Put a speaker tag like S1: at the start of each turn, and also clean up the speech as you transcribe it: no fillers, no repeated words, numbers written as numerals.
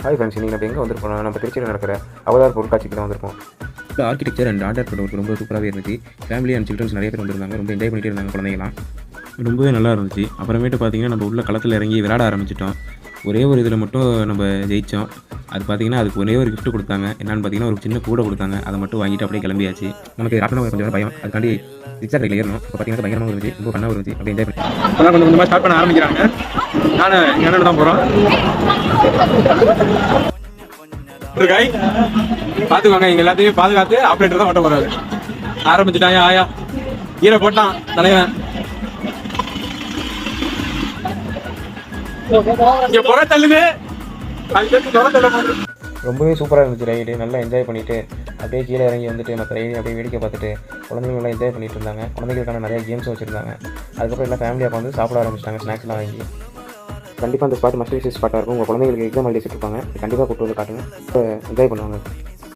S1: Hi friends, இன்றைக்கி நம்ம எங்கே வந்திருக்கோம்? நம்ம திருச்சியில் நடக்கிற அவதார் பொருட்காட்சிக்கு தான் வந்திருக்கோம். ஆர்கிடெக்சர் அண்ட் ஆர்ட் ரொம்ப சூப்பராகவே இருந்துச்சு. ஃபேமிலி அண்ட் சில்ட்ரன்ஸ் நிறைய பேர் வந்திருந்தாங்க. ரொம்ப என்ஜாய் பண்ணிட்டு இருந்தாங்க குழந்தைங்களாம். ரொம்பவே நல்லா இருந்துச்சு. அப்புறமேட்டு பார்த்தீங்கன்னா நம்ம உள்ள களத்தில் இறங்கி விளையாட ஆரம்பிச்சிட்டோம். ஒரே ஒரு இதில் மட்டும் நம்ம ஜெயித்தோம். அது பார்த்தீங்கன்னா அதுக்கு ஒரே ஒரு கிஃப்ட் கொடுத்தாங்க. என்னென்னு பார்த்தீங்கன்னா ஒரு சின்ன கூட கொடுத்தாங்க. அதை மட்டும் வாங்கிட்டு அப்படியே கிளம்பியாச்சு. நமக்கு ராட்டினம் கொஞ்சம் பயம், அதுக்காண்டி ரிக்ஷா கையில் ஏறணும். இப்போ பார்த்தீங்கன்னா பயங்கரமாக இருந்துச்சு, ரொம்ப பண்ணாக இருந்துச்சு. அப்படியே என்ஜாய் பண்ணி அதான் கொஞ்சம் கொஞ்சமாக ஸ்டார்ட் பண்ண ஆரம்பிக்கிறாங்க. நான் எங்கள் அண்ணன் தான் போகிறோம். பார்த்துக்கோங்க, இங்கே எல்லாத்தையும் பாதுகாத்து ஆப்ரேட்டர் தான் ஓட்ட போகிறாரு. ஆரம்பிச்சுட்டாங்க. ஆயா ஈர போட்டான் தலைவன். ரொம்பவே சூப்பராக இருந்துச்சு ரைடு. நல்லா என்ஜாய் பண்ணிவிட்டு அப்படியே கீழே இறங்கி வந்துட்டு மற்ற ரைடு அப்படியே வேடிக்கை பார்த்துட்டு குழந்தைங்க நல்லா என்ஜாய் பண்ணிட்டு இருந்தாங்க. குழந்தைகளுக்கான நிறைய கேம்ஸ் வச்சுருந்தாங்க. அதுக்கப்புறம் எல்லாம் ஃபேமிலியாக வந்து சாப்பிட ஆரம்பிச்சிட்டாங்க, ஸ்நாக்ஸ்லாம் வாங்கி. கண்டிப்பாக அந்த ஸ்பாட் மஸ்ட் விசிட் ஸ்பாட்டாக இருக்கும். உங்கள் குழந்தைங்களுக்கு எக்ஸாம் ஹாலிடேஸ் இருப்பாங்க, கண்டிப்பாக கூப்பிட்டு வந்து காட்டுங்க, என்ஜாய் பண்ணுவாங்க.